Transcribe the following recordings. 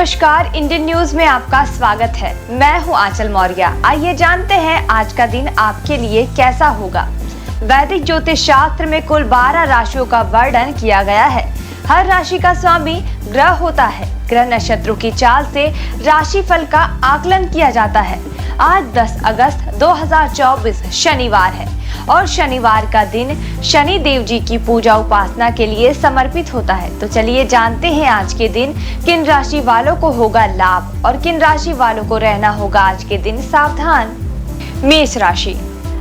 नमस्कार, Indian news में आपका स्वागत है। मैं हूं आंचल मौर्य। आइए जानते हैं आज का दिन आपके लिए कैसा होगा। वैदिक ज्योतिष शास्त्र में कुल 12 राशियों का वर्णन किया गया है। हर राशि का स्वामी ग्रह होता है। ग्रह नक्षत्रों की चाल से राशि फल का आकलन किया जाता है। आज 10 अगस्त 2024 शनिवार है और शनिवार का दिन शनि देव जी की पूजा उपासना के लिए समर्पित होता है। तो चलिए जानते हैं आज के दिन किन राशि वालों को होगा लाभ और किन राशि वालों को रहना होगा आज के दिन सावधान। मेष राशि,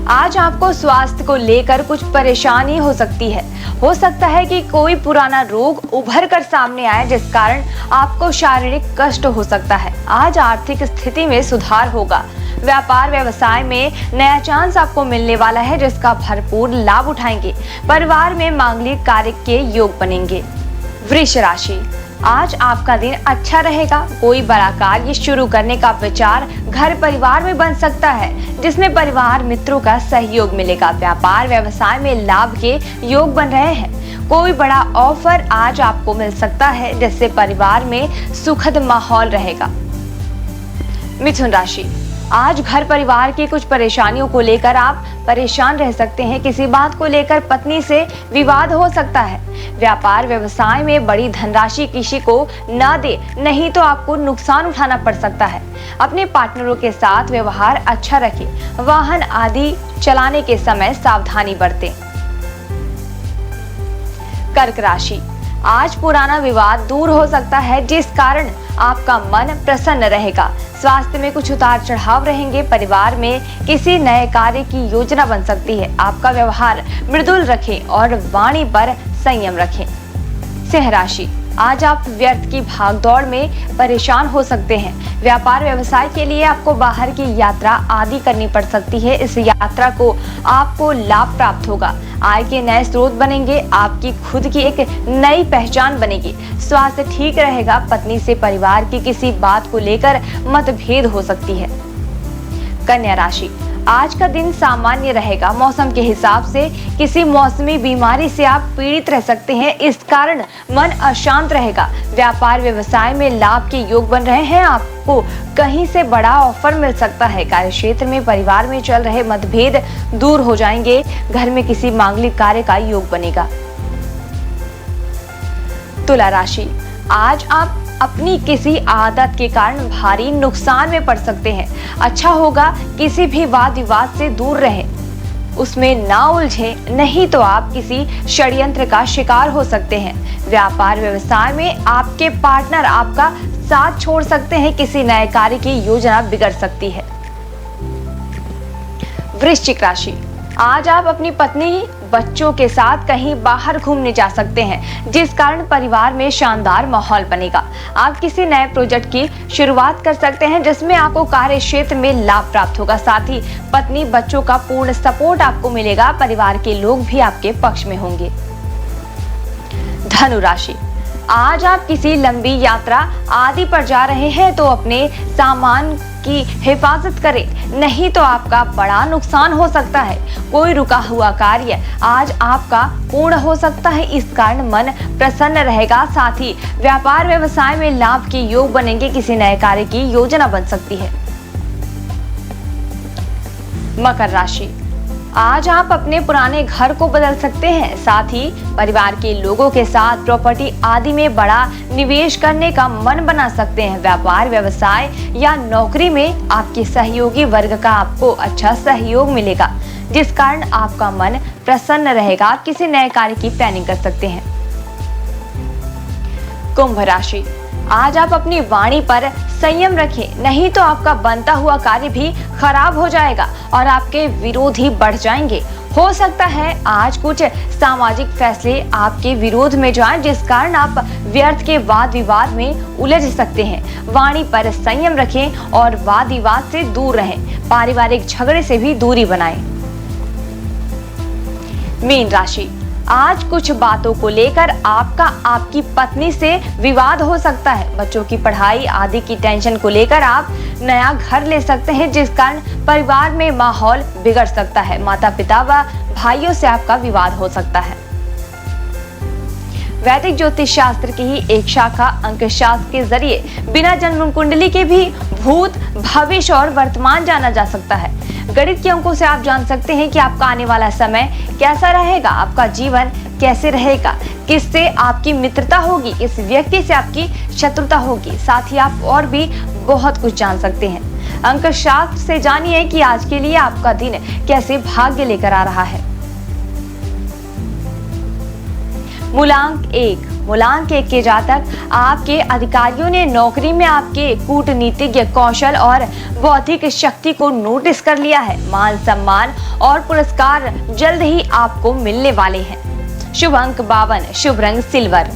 आज आपको स्वास्थ्य को लेकर कुछ परेशानी हो सकती है। हो सकता है कि कोई पुराना रोग उभर कर सामने आए जिस कारण आपको शारीरिक कष्ट हो सकता है। आज आर्थिक स्थिति में सुधार होगा। व्यापार व्यवसाय में नया चांस आपको मिलने वाला है जिसका भरपूर लाभ उठाएंगे। परिवार में मांगलिक कार्य के योग बनेंगे। वृष राशि, आज आपका दिन अच्छा रहेगा। कोई बड़ा कार्य शुरू करने का विचार घर परिवार में बन सकता है जिसमें परिवार मित्रों का सहयोग मिलेगा। व्यापार व्यवसाय में लाभ के योग बन रहे हैं। कोई बड़ा ऑफर आज आपको मिल सकता है जिससे परिवार में सुखद माहौल रहेगा। मिथुन राशि, आज घर परिवार की कुछ परेशानियों को लेकर आप परेशान रह सकते हैं। किसी बात को लेकर पत्नी से विवाद हो सकता है। व्यापार व्यवसाय में बड़ी धनराशि किसी को न दे, नहीं तो आपको नुकसान उठाना पड़ सकता है। अपने पार्टनरों के साथ व्यवहार अच्छा रखें। वाहन आदि चलाने के समय सावधानी बरतें। कर्क राशि, आज पुराना विवाद दूर हो सकता है जिस कारण आपका मन प्रसन्न रहेगा। स्वास्थ्य में कुछ उतार चढ़ाव रहेंगे। परिवार में किसी नए कार्य की योजना बन सकती है। आपका व्यवहार मृदुल रखें और वाणी पर संयम रखें। सिंह राशि, आज आप व्यर्थ की भागदौड़ में परेशान हो सकते हैं। व्यापार व्यवसाय के लिए आपको बाहर की यात्रा आदि करनी पड़ सकती है। इस यात्रा को आपको लाभ प्राप्त होगा। आय के नए स्रोत बनेंगे। आपकी खुद की एक नई पहचान बनेगी। स्वास्थ्य ठीक रहेगा। पत्नी से परिवार की किसी बात को लेकर मतभेद हो सकती है। कन्या राशि, आज का दिन सामान्य रहेगा। मौसम के हिसाब से किसी मौसमी बीमारी से आप पीड़ित रह सकते हैं। इस कारण मन अशांत रहेगा। व्यापार व्यवसाय में लाभ के योग बन रहे हैं। आपको कहीं से बड़ा ऑफर मिल सकता है। कार्य क्षेत्र में परिवार में चल रहे मतभेद दूर हो जाएंगे। घर में किसी मांगलिक कार्य का योग बनेगा। तुला राशि, आज आप अपनी किसी आदत के कारण भारी नुकसान में पड़ सकते हैं। अच्छा होगा किसी भी वाद विवाद से दूर रहें, उसमें ना उलझे, नहीं तो आप किसी षड्यंत्र का शिकार हो सकते हैं। व्यापार व्यवसाय में आपके पार्टनर आपका साथ छोड़ सकते हैं। किसी नए कार्य की योजना बिगड़ सकती है। वृश्चिक राशि, आज आप अपनी पत्नी बच्चों के साथ कहीं बाहर घूमने जा सकते हैं जिस कारण परिवार में शानदार माहौल बनेगा। आप किसी नए प्रोजेक्ट की शुरुआत कर सकते हैं जिसमें आपको कार्य क्षेत्र में लाभ प्राप्त होगा। साथ ही पत्नी बच्चों का पूर्ण सपोर्ट आपको मिलेगा। परिवार के लोग भी आपके पक्ष में होंगे। धनु राशि, आज आप किसी लंबी यात्रा आदि पर जा रहे हैं तो अपने सामान की हिफाजत करें, नहीं तो आपका बड़ा नुकसान हो सकता है। कोई रुका हुआ कार्य आज आपका पूर्ण हो सकता है। इस कारण मन प्रसन्न रहेगा। साथ ही व्यापार व्यवसाय में लाभ के योग बनेंगे। किसी नए कार्य की योजना बन सकती है। मकर राशि, आज आप अपने पुराने घर को बदल सकते हैं। साथ ही परिवार के लोगों के साथ प्रॉपर्टी आदि में बड़ा निवेश करने का मन बना सकते हैं। व्यापार व्यवसाय या नौकरी में आपके सहयोगी वर्ग का आपको अच्छा सहयोग मिलेगा जिस कारण आपका मन प्रसन्न रहेगा। आप किसी नए कार्य की प्लानिंग कर सकते हैं। कुंभ राशि, आज आप अपनी वाणी पर संयम रखें, नहीं तो आपका बनता हुआ कार्य भी खराब हो जाएगा और आपके विरोधी बढ़ जाएंगे। हो सकता है आज कुछ सामाजिक फैसले आपके विरोध में जाएं जिस कारण आप व्यर्थ के वाद विवाद में उलझ सकते हैं। वाणी पर संयम रखें और वाद विवाद से दूर रहें। पारिवारिक झगड़े से भी दूरी बनाएं। मीन राशि, आज कुछ बातों को लेकर आपकी पत्नी से विवाद हो सकता है। बच्चों की पढ़ाई आदि की टेंशन को लेकर आप नया घर ले सकते हैं जिस कारण परिवार में माहौल बिगड़ सकता है। माता पिता व भाइयों से आपका विवाद हो सकता है। वैदिक ज्योतिष शास्त्र की ही एक शाखा अंक शास्त्र के जरिए बिना जन्म कुंडली के भी भूत, भविष्य और वर्तमान जाना जा सकता है। गणित के अंकों से आप जान सकते हैं कि आपका आने वाला समय कैसा रहेगा, आपका जीवन कैसे रहेगा, किससे आपकी मित्रता होगी, किस व्यक्ति से आपकी शत्रुता होगी। साथ ही आप और भी बहुत कुछ जान सकते हैं। अंक शास्त्र से जानिए कि आज के लिए आपका दिन कैसे भाग्य लेकर आ रहा है। मूलांक 1। मूलांक 1 के जातक, आपके अधिकारियों ने नौकरी में आपके कूटनीतिज्ञ कौशल और बौद्धिक शक्ति को नोटिस कर लिया है। मान सम्मान और पुरस्कार जल्द ही आपको मिलने वाले हैं। शुभ अंक 52, शुभ रंग सिल्वर।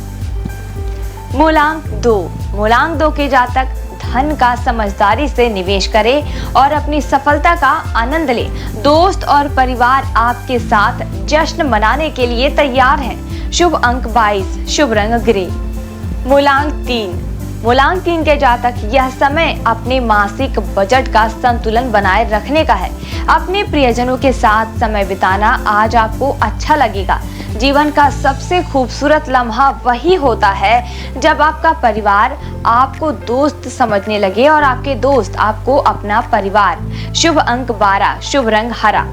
मूलांक 2। मूलांक 2 के जातक, धन का समझदारी से निवेश करें और अपनी सफलता का आनंद लें। दोस्त और परिवार आपके साथ जश्न मनाने के लिए तैयार हैं। शुभ अंक 22, शुभ रंग ग्रे। मूलांक 3। मूलांक 3 के जातक, यह समय अपने मासिक बजट का संतुलन बनाए रखने का है। अपने प्रियजनों के साथ समय बिताना आज आपको अच्छा लगेगा। जीवन का सबसे खूबसूरत लम्हा वही होता है जब आपका परिवार आपको दोस्त समझने लगे और आपके दोस्त आपको अपना परिवार। शुभ अंक 12, शुभ रंग हरा।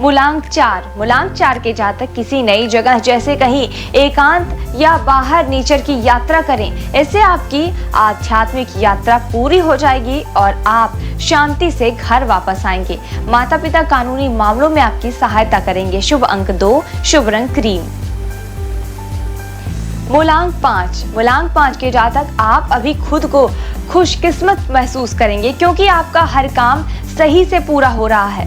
मूलांक 4। मूलांक 4 के जातक, किसी नई जगह जैसे कहीं एकांत या बाहर नेचर की यात्रा करें। इससे आपकी आध्यात्मिक यात्रा पूरी हो जाएगी और आप शांति से घर वापस आएंगे। माता पिता कानूनी मामलों में आपकी सहायता करेंगे। शुभ अंक 2, शुभ रंग क्रीम। मूलांक 5। मूलांक 5 के जातक, आप अभी खुद को खुशकिस्मत महसूस करेंगे क्योंकि आपका हर काम सही से पूरा हो रहा है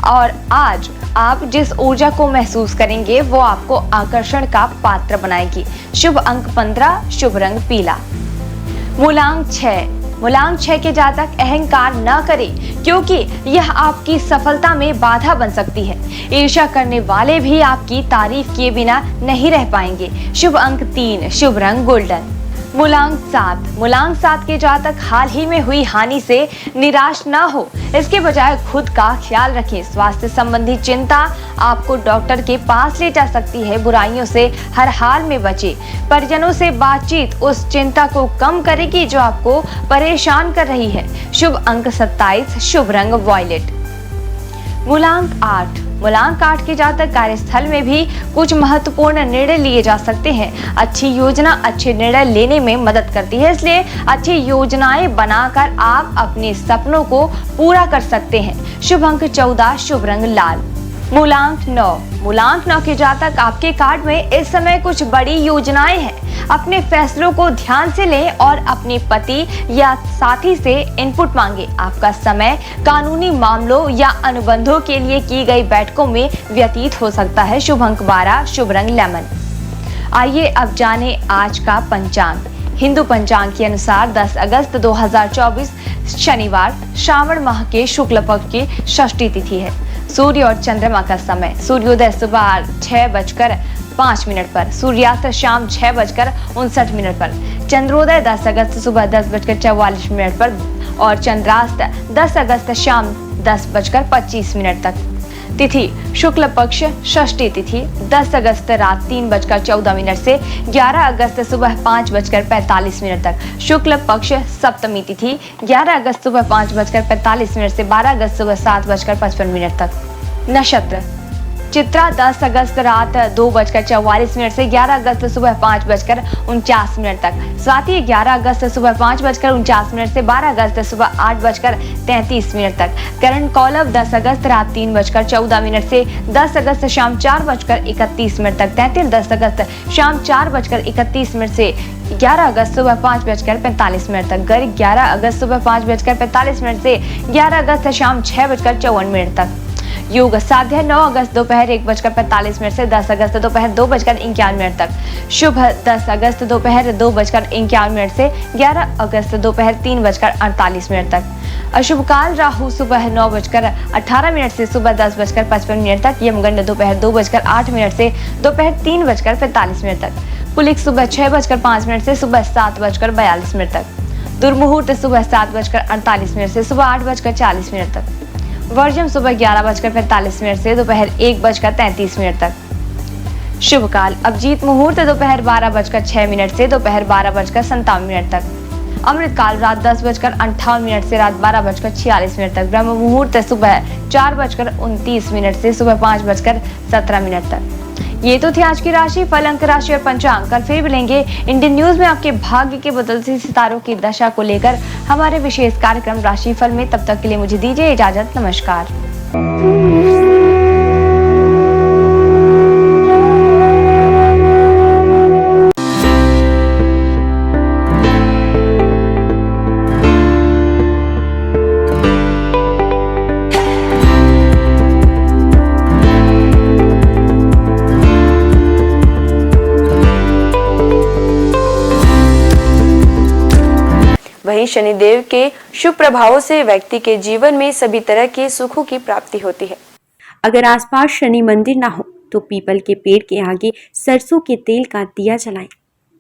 और आज आप जिस ऊर्जा को महसूस करेंगे वो आपको आकर्षण का पात्र बनाएगी। शुभ अंक 15, शुभ रंग पीला। मूलांक 6। मूलांक 6 के जातक, अहंकार न करें क्योंकि यह आपकी सफलता में बाधा बन सकती है। ईर्ष्या करने वाले भी आपकी तारीफ किए बिना नहीं रह पाएंगे। शुभ अंक 3, शुभ रंग गोल्डन। मूलांक 7। मूलांक 7 के जातक, हाल ही में हुई हानि से निराश ना हो, इसके बजाय खुद का ख्याल रखें। स्वास्थ्य संबंधी चिंता आपको डॉक्टर के पास ले जा सकती है। बुराइयों से हर हाल में बचें। परिजनों से बातचीत उस चिंता को कम करेगी जो आपको परेशान कर रही है। शुभ अंक 27, शुभ रंग वॉयलेट। मूलांक 8। मूलांक 8 के जातक, कार्यस्थल में भी कुछ महत्वपूर्ण निर्णय लिए जा सकते हैं। अच्छी योजना अच्छे निर्णय लेने में मदद करती है, इसलिए अच्छी योजनाएं बनाकर आप अपने सपनों को पूरा कर सकते हैं। शुभ अंक 14, शुभ रंग लाल। मूलांक 9। मूलांक 9 के जातक, आपके कार्ड में इस समय कुछ बड़ी योजनाएं हैं। अपने फैसलों को ध्यान से लें और अपने पति या साथी से इनपुट मांगे। आपका समय कानूनी मामलों या अनुबंधों के लिए की गई बैठकों में व्यतीत हो सकता है। शुभ अंक 12, शुभ रंग लेमन। आइए अब जाने आज का पंचांग। हिंदू पंचांग के अनुसार 10 अगस्त 2024 शनिवार, श्रावण माह के शुक्ल पक्ष की षष्ठी तिथि है। सूर्य और चंद्रमा का समय, सूर्योदय सुबह 6:05 पर, सूर्यास्त शाम 6:59 पर, चंद्रोदय 10 अगस्त सुबह 10:44 पर और चंद्रास्त 10 अगस्त शाम 10:25 तक। तिथि शुक्ल पक्ष षष्ठी तिथि 10 अगस्त रात 3:14 से 11 अगस्त सुबह 5:45 तक। शुक्ल पक्ष सप्तमी तिथि 11 अगस्त सुबह 5:45 से 12 अगस्त सुबह 7:55 तक। नक्षत्र चित्रा 10 अगस्त रात 2:44 से 11 अगस्त सुबह 5:49 तक। स्वाति 11 अगस्त सुबह 5:49 से 12 अगस्त सुबह 8:33 तक। करण कौलव 10 अगस्त रात 3:14 से 10 अगस्त शाम 4:31 तक। तैतिल 10 अगस्त शाम 4:31 से 11 अगस्त सुबह 5:45 तक। गर्ग 11 अगस्त सुबह 5:45 से 11 अगस्त शाम 6:54 तक। योग साध्य 9 अगस्त दोपहर 1:45 से 10 अगस्त दोपहर 2:51 तक। शुभ 10 अगस्त दोपहर 2:51 से 11 अगस्त दोपहर 3:48 तक। अशुभ काल राहु सुबह 9:18 से सुबह 10:55 तक। यमगंड दोपहर 2:08 से दोपहर 3:45 तक। पुलिक सुबह 6:05 से सुबह 7:42 तक। दुर्मुहूर्त सुबह 7:48 से सुबह 8:40 तक। वर्जम सुबह 11:45 से दोपहर 1:33 तक। शुभ काल अभिजीत मुहूर्त दोपहर 12:06 से दोपहर 12:57 तक। अमृत काल रात 10:58 से रात 12:46 तक। ब्रह्म मुहूर्त सुबह 4:29 से सुबह 5:17 तक। ये तो थी आज की राशि फल, अंक राशि और पंचांग। कल फिर मिलेंगे इंडियन न्यूज में आपके भाग्य के बदलते सितारों की दशा को लेकर हमारे विशेष कार्यक्रम राशि फल में। तब तक के लिए मुझे दीजिए इजाजत। नमस्कार। वहीं शनिदेव के शुभ प्रभावों से व्यक्ति के जीवन में सभी तरह के सुखों की प्राप्ति होती है। अगर आसपास शनि मंदिर ना हो तो पीपल के पेड़ के आगे सरसों के तेल का दिया जलाएं।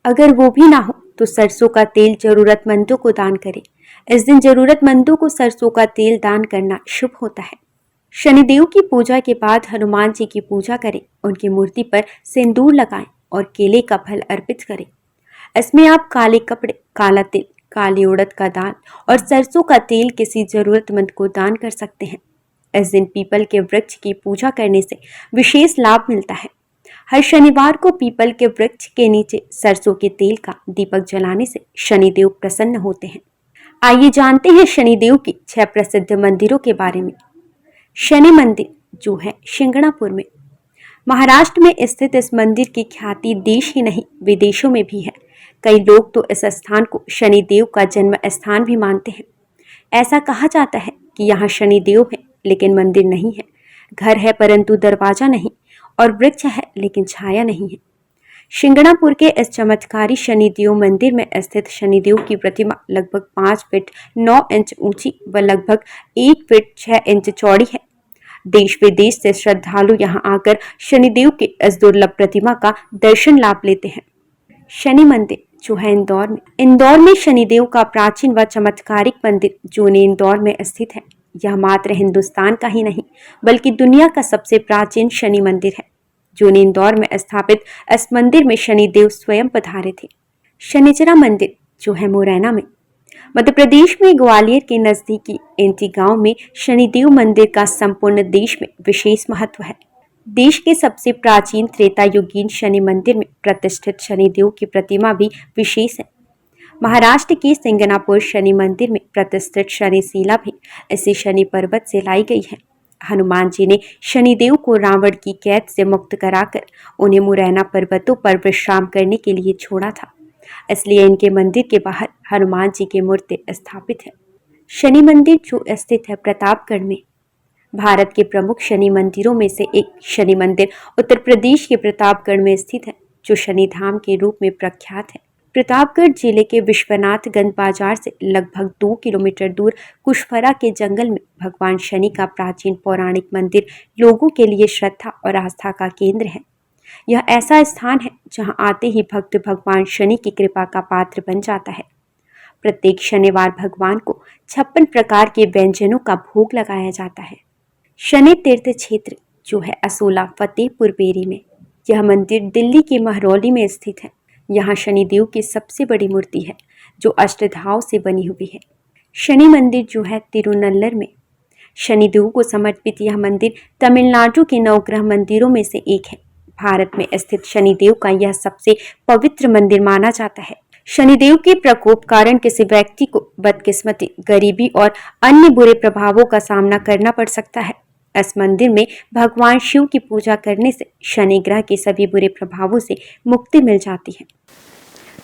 अगर वो भी ना हो तो सरसों का तेल जरूरतमंदों को दान करें। इस दिन जरूरतमंदों को सरसों का तेल दान करना शुभ होता है। शनिदेव की पूजा के बाद हनुमान जी की पूजा करें, उनकी मूर्ति पर सिंदूर लगाएं और केले का फल अर्पित करें। इसमें आप काले कपड़े, काला तिल, काली उड़द का दाल और सरसों का तेल किसी जरूरतमंद को दान कर सकते हैं। इस दिन पीपल के वृक्ष की पूजा करने से विशेष लाभ मिलता है। हर शनिवार को पीपल के वृक्ष के नीचे सरसों के तेल का दीपक जलाने से शनिदेव प्रसन्न होते हैं। आइए जानते हैं शनिदेव की 6 प्रसिद्ध मंदिरों के बारे में। शनि मंदिर जो है शिंगणापुर में। महाराष्ट्र में स्थित इस मंदिर की ख्याति देश ही नहीं विदेशों में भी है। कई लोग तो इस स्थान को शनिदेव का जन्म स्थान भी मानते हैं। ऐसा कहा जाता है कि यहाँ शनिदेव है लेकिन मंदिर नहीं है, घर है परंतु दरवाजा नहीं, और वृक्ष है लेकिन छाया नहीं है। शिंगणापुर के इस चमत्कारी शनिदेव मंदिर में स्थित शनिदेव की प्रतिमा लगभग 5 फीट 9 इंच ऊंची व लगभग 1 फीट 6 इंच चौड़ी है। देश विदेश से श्रद्धालु यहाँ आकर शनिदेव की इस दुर्लभ प्रतिमा का दर्शन लाभ लेते हैं। शनि मंदिर जो है इंदौर में शनिदेव का प्राचीन व चमत्कारिक मंदिर जो ने इंदौर में स्थित है। यह मात्र हिंदुस्तान का ही नहीं बल्कि दुनिया का सबसे प्राचीन शनि मंदिर है। जो ने इंदौर में स्थापित इस मंदिर में शनिदेव स्वयं पधारे थे। शनिचरा मंदिर जो है मुरैना में। मध्य प्रदेश में ग्वालियर के नजदीकी एंटी गांव में शनिदेव मंदिर का संपूर्ण देश में विशेष महत्व है। देश के सबसे प्राचीन त्रेता युगीन शनि मंदिर में प्रतिष्ठित शनिदेव की प्रतिमा भी विशेष है। महाराष्ट्र के सिंगनापुर शनि मंदिर में प्रतिष्ठित शनिशिला भी इसी शनि पर्वत से लाई गई है। हनुमान जी ने शनिदेव को रावण की कैद से मुक्त कराकर उन्हें मुरैना पर्वतों पर विश्राम करने के लिए छोड़ा था, इसलिए इनके मंदिर के बाहर हनुमान जी की मूर्ति स्थापित है। शनि मंदिर जो स्थित है प्रतापगढ़ में। भारत के प्रमुख शनि मंदिरों में से एक शनि मंदिर उत्तर प्रदेश के प्रतापगढ़ में स्थित है, जो शनि धाम के रूप में प्रख्यात है। प्रतापगढ़ जिले के विश्वनाथगंज बाजार से लगभग 2 किलोमीटर दूर कुशफरा के जंगल में भगवान शनि का प्राचीन पौराणिक मंदिर लोगों के लिए श्रद्धा और आस्था का केंद्र है। यह ऐसा स्थान है जहां आते ही भक्त भगवान शनि की कृपा का पात्र बन जाता है। प्रत्येक शनिवार भगवान को 56 प्रकार के व्यंजनों का भोग लगाया जाता है। शनि तीर्थ क्षेत्र जो है असोला फतेहपुर बेरी में। यह मंदिर दिल्ली के महरौली में स्थित है। यहाँ शनिदेव की सबसे बड़ी मूर्ति है जो अष्टधाव से बनी हुई है। शनि मंदिर जो है तिरुनल्लर में। शनिदेव को समर्पित यह मंदिर तमिलनाडु के नवग्रह मंदिरों में से एक है। भारत में स्थित शनिदेव का यह सबसे पवित्र मंदिर माना जाता है। शनिदेव के प्रकोप कारण किसी व्यक्ति को बदकिस्मती, गरीबी और अन्य बुरे प्रभावों का सामना करना पड़ सकता है। इस मंदिर में भगवान शिव की पूजा करने से शनि ग्रह के सभी बुरे प्रभावों से मुक्ति मिल जाती है।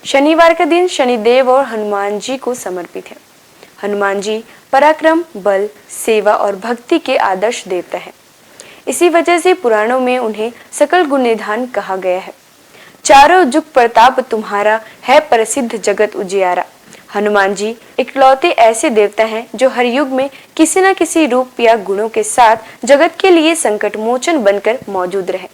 शनिवार का दिन शनिदेव और हनुमान जी को समर्पित है। हनुमान जी पराक्रम, बल, सेवा और भक्ति के आदर्श देवता है। इसी वजह से पुराणों में उन्हें सकल गुण निधान कहा गया है। चारों जुग प्रताप तुम्हारा है प्रसिद्ध जगत उजियारा। हनुमान जी इकलौते ऐसे देवता हैं जो हर युग में किसी न किसी रूप या गुणों के साथ जगत के लिए संकट मोचन बनकर मौजूद रहे।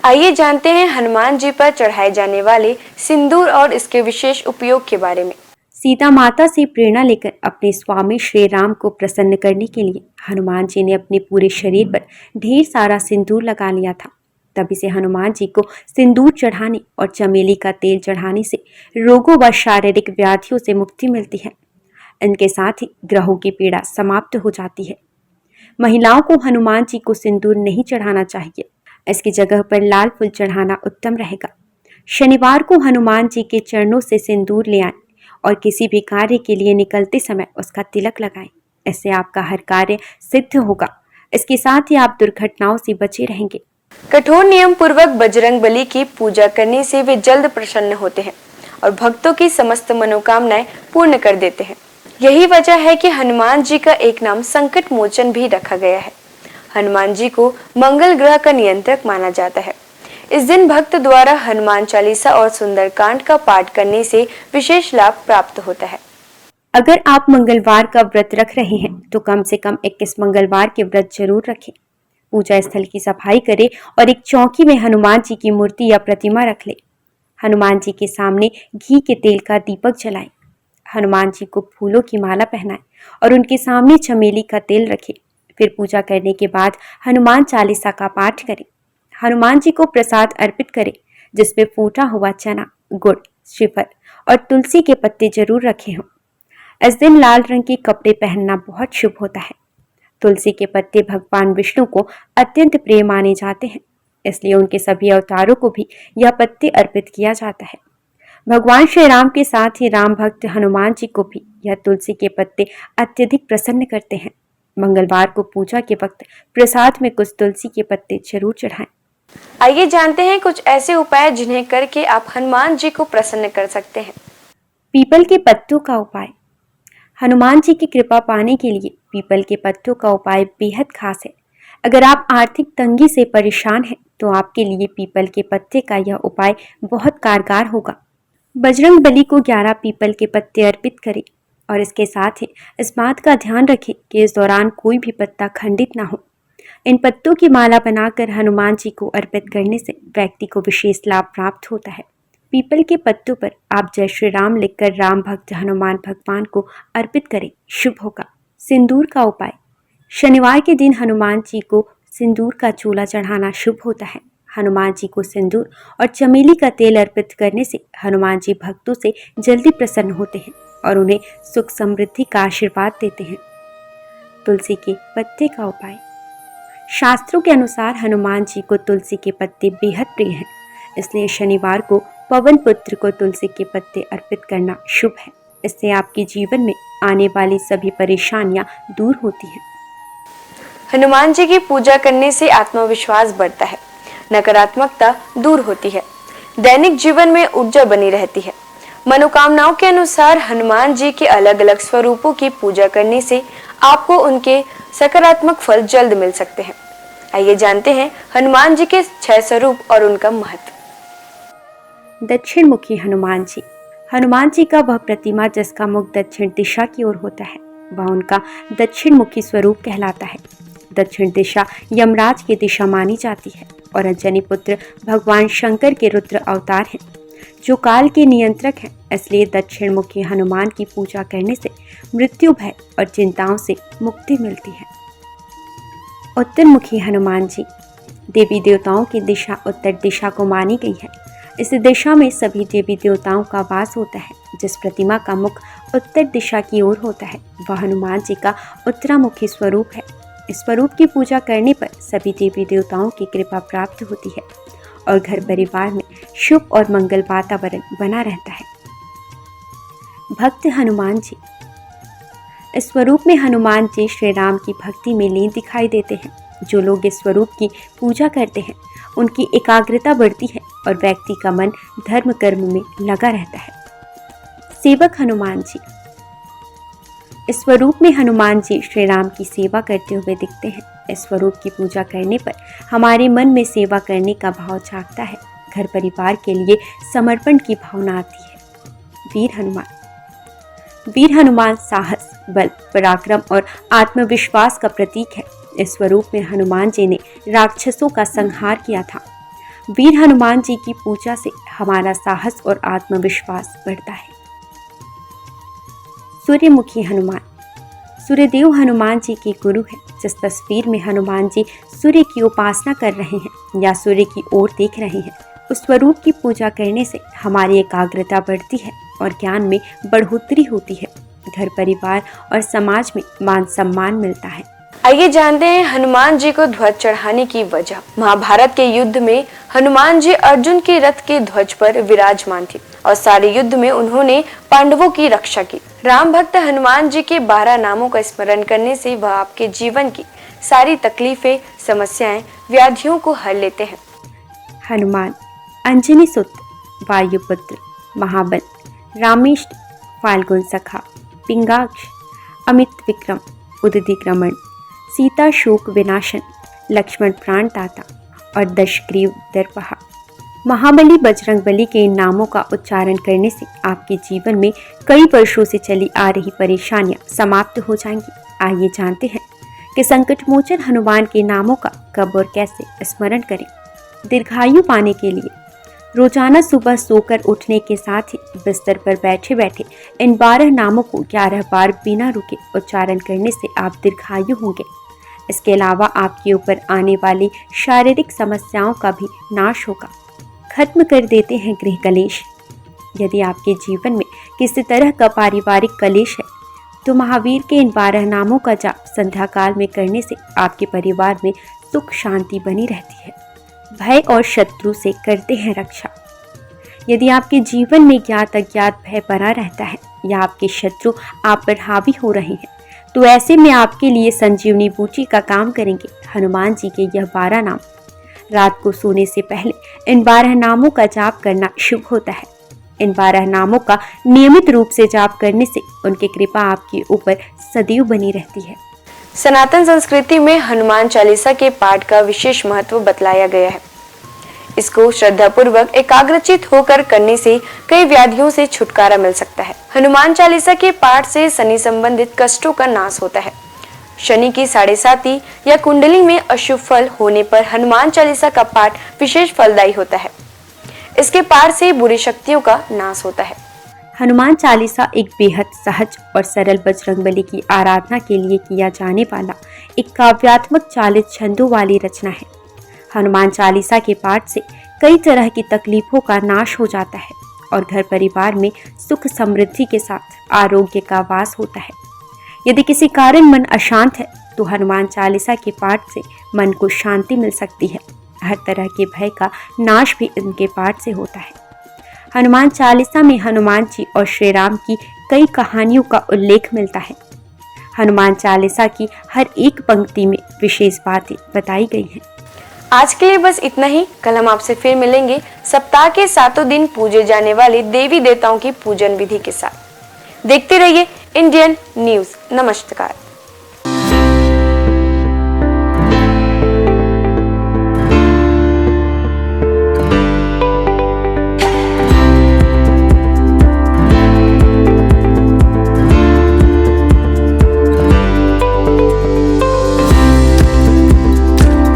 आइए जानते हैं हनुमान जी पर चढ़ाए जाने वाले सिंदूर और इसके विशेष उपयोग के बारे में। सीता माता से प्रेरणा लेकर अपने स्वामी श्री राम को प्रसन्न करने के लिए हनुमान जी ने अपने पूरे शरीर पर ढेर सारा सिंदूर लगा लिया था। तभी से हनुमान जी को सिंदूर चढ़ाने और चमेली का तेल चढ़ाने से रोगों व शारीरिक व्याधियों से मुक्ति मिलती है। इनके साथ ही ग्रहों की पीड़ा समाप्त हो जाती है। महिलाओं को हनुमान जी को सिंदूर नहीं चढ़ाना चाहिए, इसकी जगह पर लाल फूल चढ़ाना उत्तम रहेगा। शनिवार को हनुमान जी के चरणों से सिंदूर ले आएं और किसी भी कार्य के लिए निकलते समय उसका तिलक लगाएं। इससे आपका हर कार्य सिद्ध होगा। इसके साथ ही आप दुर्घटनाओं से बचे रहेंगे। कठोर नियम पूर्वक बजरंग बली की पूजा करने से वे जल्द प्रसन्न होते हैं और भक्तों की समस्त मनोकामनाएं पूर्ण कर देते हैं। यही वजह है कि हनुमान जी का एक नाम संकट मोचन भी रखा गया है। हनुमान जी को मंगल ग्रह का नियंत्रक माना जाता है। इस दिन भक्त द्वारा हनुमान चालीसा और सुंदरकांड का पाठ करने से विशेष लाभ प्राप्त होता है। अगर आप मंगलवार का व्रत रख रहे हैं तो कम से कम 21 मंगलवार के व्रत जरूर रखें। पूजा स्थल की सफाई करें और एक चौकी में हनुमान जी की मूर्ति या प्रतिमा रख ले। हनुमान जी के सामने घी के तेल का दीपक जलाएं। हनुमान जी को फूलों की माला पहनाएं और उनके सामने चमेली का तेल रखें। फिर पूजा करने के बाद हनुमान चालीसा का पाठ करें। हनुमान जी को प्रसाद अर्पित करें, जिसमें फूटा हुआ चना, गुड़, श्रीफल और तुलसी के पत्ते जरूर रखे हों। इस दिन लाल रंग के कपड़े पहनना बहुत शुभ होता है। तुलसी के पत्ते भगवान विष्णु को अत्यंत प्रिय माने जाते हैं, इसलिए उनके सभी अवतारों को भी यह पत्ते अर्पित किया जाता है। भगवान श्री राम के साथ ही राम भक्त हनुमान जी को भी यह तुलसी के पत्ते अत्यधिक प्रसन्न करते हैं। मंगलवार को पूजा के वक्त प्रसाद में कुछ तुलसी के पत्ते जरूर चढ़ाएं। आइए जानते हैं कुछ ऐसे उपाय जिन्हें करके आप हनुमान जी को प्रसन्न कर सकते हैं। पीपल के पत्तों का उपाय। हनुमान जी की कृपा पाने के लिए पीपल के पत्तों का उपाय बेहद खास है। अगर आप आर्थिक तंगी से परेशान हैं तो आपके लिए पीपल के पत्ते का यह उपाय बहुत कारगर होगा। बजरंग बली को 11 पीपल के पत्ते अर्पित करें और इसके साथ ही इस बात का ध्यान रखें कि इस दौरान कोई भी पत्ता खंडित ना हो। इन पत्तों की माला बनाकर हनुमान जी को अर्पित करने से व्यक्ति को विशेष लाभ प्राप्त होता है। पीपल के पत्तों पर आप जय श्री राम लिखकर राम भक्त हनुमान भगवान को अर्पित करें, शुभ होगा। सिंदूर का उपाय। शनिवार के दिन हनुमान जी को सिंदूर का चूल्हा चढ़ाना शुभ होता है। हनुमान जी को सिंदूर और चमेली का तेल अर्पित करने से हनुमान जी भक्तों से जल्दी प्रसन्न होते हैं और उन्हें सुख समृद्धि का आशीर्वाद देते हैं। तुलसी के पत्ते का उपाय। शास्त्रों के अनुसार हनुमान जी को तुलसी के पत्ते बेहद प्रिय हैं, इसलिए शनिवार को पवन पुत्र को तुलसी के पत्ते अर्पित करना शुभ है। इससे आपके जीवन में आने वाली सभी परेशानियां दूर होती हैं। हनुमान जी की पूजा करने से आत्मविश्वास बढ़ता है, नकारात्मकता दूर होती है, दैनिक जीवन में ऊर्जा बनी रहती है। मनोकामनाओं के अनुसार हनुमान जी के अलग अलग स्वरूपों की पूजा करने से आपको उनके सकारात्मक फल जल्द मिल सकते हैं। आइए जानते हैं हनुमान जी के 6 स्वरूप और उनका महत्व। दक्षिण मुखी हनुमान जी। हनुमान जी का वह प्रतिमा जिसका मुख दक्षिण दिशा की ओर होता है, वह उनका दक्षिण मुखी स्वरूप कहलाता है। दक्षिण दिशा यमराज की दिशा मानी जाती है और अंजनी पुत्र भगवान शंकर के रुद्र अवतार हैं, जो काल के नियंत्रक हैं। इसलिए दक्षिण मुखी हनुमान की पूजा करने से मृत्यु भय और चिंताओं से मुक्ति मिलती है। उत्तर मुखी हनुमान जी। देवी देवताओं की दिशा उत्तर दिशा को मानी गई है। इस दिशा में सभी देवी देवताओं का वास होता है। जिस प्रतिमा का मुख उत्तर दिशा की ओर होता है, वह हनुमान जी का उत्तरामुखी स्वरूप है। इस स्वरूप की पूजा करने पर सभी देवी देवताओं की कृपा प्राप्त होती है और घर परिवार में शुभ और मंगल वातावरण बना रहता है। भक्त हनुमान जी। इस स्वरूप में हनुमान जी श्री राम की भक्ति में लीन दिखाई देते हैं। जो लोग इस स्वरूप की पूजा करते हैं, उनकी एकाग्रता बढ़ती है और व्यक्ति का मन धर्म कर्म में लगा रहता है। सेवक हनुमान जी। इस स्वरूप में हनुमान जी श्री राम की सेवा करते हुए दिखते हैं। इस स्वरूप की पूजा करने पर हमारे मन में सेवा करने का भाव जागता है। घर परिवार के लिए समर्पण की भावना आती है। वीर हनुमान। वीर हनुमान साहस, बल, पराक्रम और आत्मविश्वास का प्रतीक है। इस स्वरूप में हनुमान जी ने राक्षसों का संहार किया था। वीर हनुमान जी की पूजा से हमारा साहस और आत्मविश्वास बढ़ता है। सूर्यमुखी हनुमान। सूर्यदेव हनुमान जी के गुरु हैं। जिस तस्वीर में हनुमान जी सूर्य की उपासना कर रहे हैं या सूर्य की ओर देख रहे हैं, उस स्वरूप की पूजा करने से हमारी एकाग्रता बढ़ती है और ज्ञान में बढ़ोतरी होती है। घर परिवार और समाज में मान सम्मान मिलता है। आइए जानते हैं हनुमान जी को ध्वज चढ़ाने की वजह। महाभारत के युद्ध में हनुमान जी अर्जुन के रथ के ध्वज पर विराजमान थे और सारे युद्ध में उन्होंने पांडवों की रक्षा की। राम भक्त हनुमान जी के 12 नामों का स्मरण करने से वह आपके जीवन की सारी तकलीफें, समस्याएं, व्याधियों को हर लेते हैं। हनुमान अंजनी सुत, वायुपुत्र, महाबल, रामेष्ट, फाल्गुन सखा, पिंगाक्ष, अमित विक्रम, उदधिक्रमण, सीता शोक विनाशन, लक्ष्मण प्राण दाता और दशग्रीव दर्पहा। महाबली बजरंगबली के इन नामों का उच्चारण करने से आपके जीवन में कई वर्षों से चली आ रही परेशानियां समाप्त हो जाएंगी। आइए जानते हैं कि संकट मोचन हनुमान के नामों का कब और कैसे स्मरण करें। दीर्घायु पाने के लिए रोजाना सुबह सोकर उठने के साथ ही बिस्तर पर बैठे बैठे इन 12 नामों को 11 बार बिना रुके उच्चारण करने से आप दीर्घायु होंगे। इसके अलावा आपके ऊपर आने वाली शारीरिक समस्याओं का भी नाश होगा। खत्म कर देते हैं गृह कलेश। यदि आपके जीवन में किसी तरह का पारिवारिक कलेश है तो महावीर के इन 12 नामों का जाप संध्या काल में करने से आपके परिवार में सुख शांति बनी रहती है। भय और शत्रु से करते हैं रक्षा। यदि आपके जीवन में ज्ञात अज्ञात भय बना रहता है या आपके शत्रु आप पर हावी हो रहे हैं तो ऐसे में आपके लिए संजीवनी बूटी का काम करेंगे हनुमान जी के यह 12 नाम। रात को सोने से पहले इन 12 नामों का जाप करना शुभ होता है। इन 12 नामों का नियमित रूप से जाप करने से उनकी कृपा आपके ऊपर सदैव बनी रहती है। सनातन संस्कृति में हनुमान चालीसा के पाठ का विशेष महत्व बतलाया गया है। इसको श्रद्धापूर्वक एकाग्रचित होकर करने से कई व्याधियों से छुटकारा मिल सकता है। हनुमान चालीसा के पाठ से शनि संबंधित कष्टों का नाश होता है। शनि की 7.5 या कुंडली में अशुभ फल होने पर हनुमान चालीसा का पाठ विशेष फलदायी होता है। इसके पाठ से बुरी शक्तियों का नाश होता है। हनुमान चालीसा एक बेहद सहज और सरल बजरंगबली की आराधना के लिए किया जाने वाला एक काव्यात्मक 40 छंदों वाली रचना है। हनुमान चालीसा के पाठ से कई तरह की तकलीफों का नाश हो जाता है और घर परिवार में सुख समृद्धि के साथ आरोग्य का वास होता है। यदि किसी कारण मन अशांत है तो हनुमान चालीसा के पाठ से मन को शांति मिल सकती है। हर तरह के भय का नाश भी इनके पाठ से होता है। हनुमान चालीसा में हनुमान जी और श्री राम की कई कहानियों का उल्लेख मिलता है। हनुमान चालीसा की हर एक पंक्ति में विशेष बातें बताई गई हैं। आज के लिए बस इतना ही। कल हम आपसे फिर मिलेंगे सप्ताह के 7 दिन पूजे जाने वाले देवी देवताओं की पूजन विधि के साथ। देखते रहिए इंडियन न्यूज। नमस्कार।